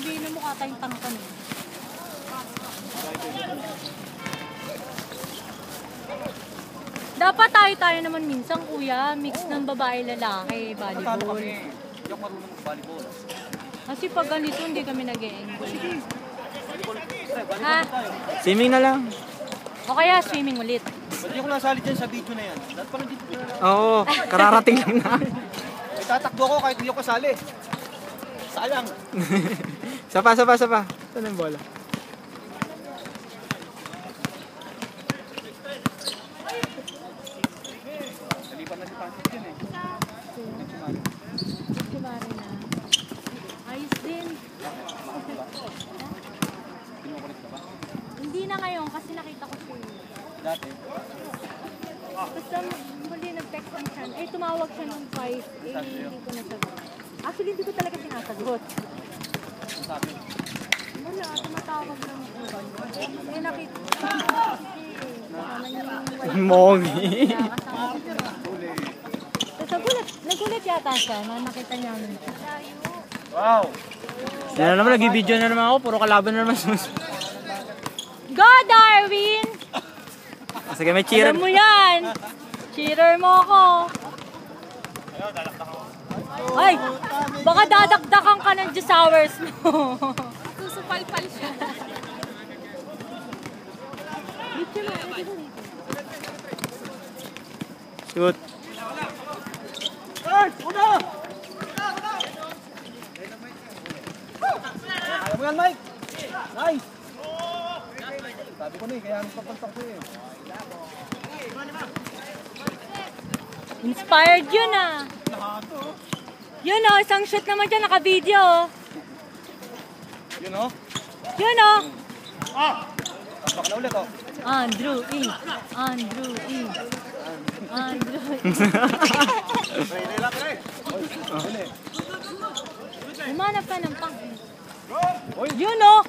Hindi na mukha tayong tangkan eh. Dapat tayo naman minsan, kuya. Mix ng babae-lalaki, volleyball. Hindi ako marunong mag-volleyball. Kasi pag ganito, hindi kami nag-e-enjoy. Ha? Swimming na lang. O kaya swimming ulit. Ba't di ako nasali dyan sa video na yan? Dapat pala dito na lang. Oo, kararating lang na. May tatakbo ako kahit hindi ako kasali. Sayang. Sapa. Saan ang bola? Nalipan na si Pansy dyan eh. Kumari na. Ayos din. Pinukulit ka ba? Hindi na ngayon kasi nakita ko siya. Dati. Basta muli nag-text ang siya. Eh, tumawag siya ng 5. Eh, hindi ko nasagot. Actually, hindi ko talaga sinasagot. Ang sabi. Wala, tumatawag lang ako. Eh, nakita ko. Mogi. Nagulat yata siya na nakita niya namin siya. Wow! Yan na naman, nag-video na naman ako. Puro kalaban na naman. Go, Darwin! Sige, may cheer. Alam mo yan! Cheerer mo ako. Ay! Baka dadakdakan ka ng juice hours mo. Susupal-pal siya. Dito na, dito. Shoot. Ay! Una! Alam mo yan, Mike? Nice! Sabi ko na eh, kaya nagpapantak ko eh. Inspired yun ah. Yun oh, isang shoot naman dyan, naka-video. Yun o? Yun oh. Tapak na ulit o. Andrew E. Andrew E. Andrew E. Umanap ka ng pang. Yun oh.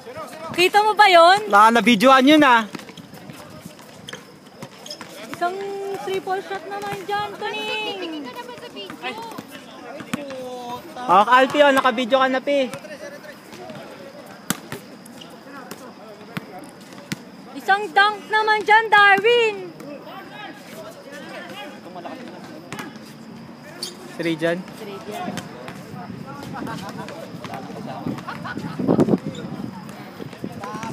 Kita mo ba yun? Na-videoan yun ah. Isang triple shot naman dyan, Tuning. Oh, Alpi, oh, naka-video ka na, Pi. Isang dunk naman dyan, Darwin. Si Rejan.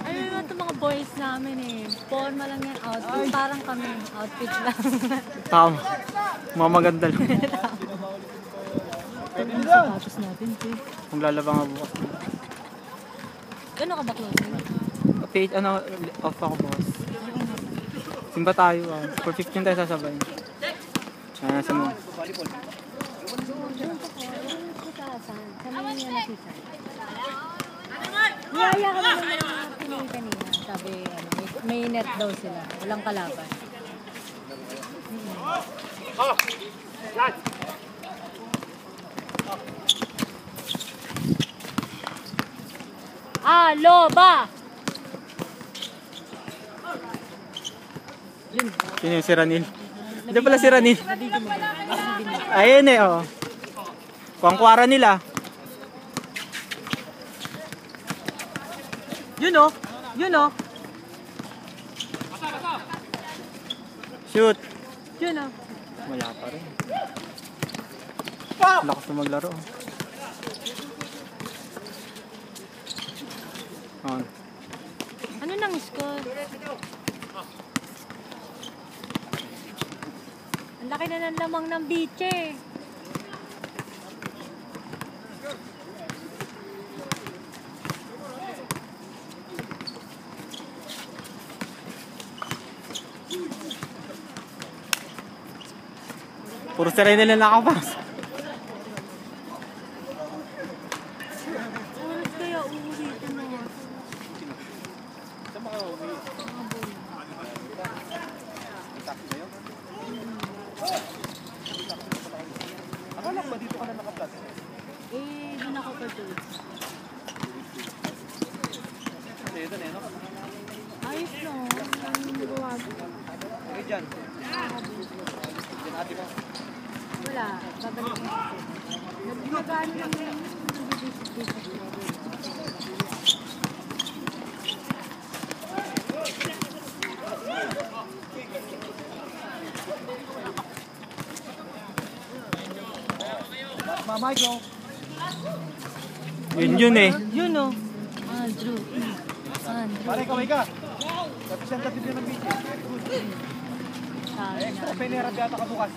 Ano naman itong mga boys namin eh. Forma lang yan, outfit. Parang kami, outfit lang. Tama. Mga maganda lang. Ang sapatos natin, Pi. Maglalaba nga bukas. Gano'n ka ba closing? Page, ano, off ako bukas. Simba tayo ah. For 15 tayo sasabay. Ayan, sa mo. Niyaya ka naman ng mga Pinoy kanina. Sabi, may net daw sila. Walang kalaban. Loba! Sino yung si Ranil? Hindi pala si Ranil. Ayun eh, oh. Kuangkwara nila. Yun oh! Yun oh! Shoot. Yun oh! Wala pa rin. Lakas na maglaro. Oh. Ano nang score? Ang laki na ng lamang ng biche. Puro si Ranil na nakapas. Oras kaya uuwi ka na. Saan mga uwi? Taxi na yun? Akala ko ba dito ka na naka-plus? Eh, doon ako pa doon. Kasi ito na yun, no? Ayos no. Ang gawa ko. Okay dyan. Dyan ate mo. Wala. Babalik mo. Nagano lang yun. Nag-visit-visit. Mike, oh. Yun eh. Yun o. Andrew. Pare, kaway ka. Representative yun ng BJ. Very good. Extra penera yata ka bukas.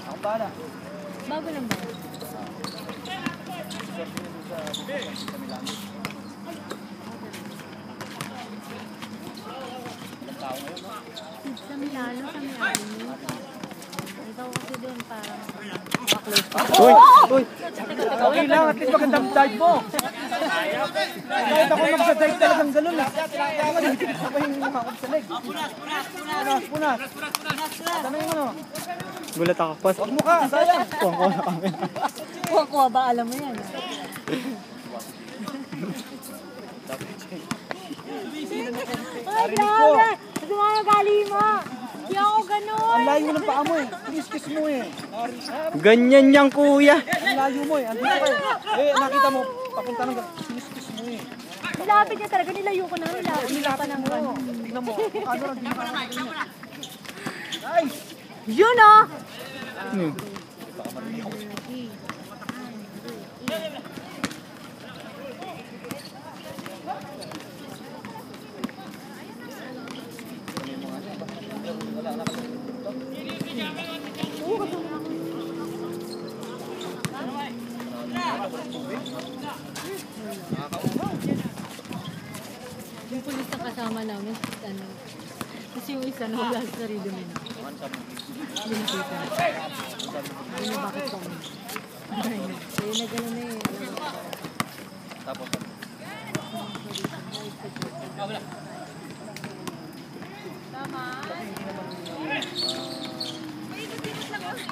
Ako bahala. Bago lang ba? Sa Milano. Ilang tao ngayon, no? Sa Milano, sa Milano. Ito kasi doon parang Uy! Uy! Okay lang, at least magandang dive mo. Kahit ako magsa-dive talagang ganun eh. Kaya nga, dikit pa yung makakot sa leg. Punas. Ano yung ano? Gulat ako. Pas. Huwag mo ka, sayang. Kuha na kami. kuha ba? Alam mo yan. Ay, grabe! Kasi mga gali mo! Hindi ako ganun! Ang layo ng paa mo eh. Kinis mo eh. Ganyan niyang kuya. Ang layo mo eh. Andito ka eh. nakita mo, papunta ng kinis mo eh. Nilapit niya talaga, nilayo ko na. Nilapit na ng Oo. Tignan mo. Ano lang, di mo kaya. Nice! Yun o! Ano yun? Yung pulis na kasama namin, ano, kasi yung isa na wala sa sarili mo na. Hindi nakita. Hindi na bakit kami. Kaya na gano'n na eh. Alam mo. Tapos,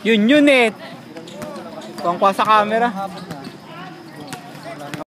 Yun eh. Kuha sa camera. hapon na.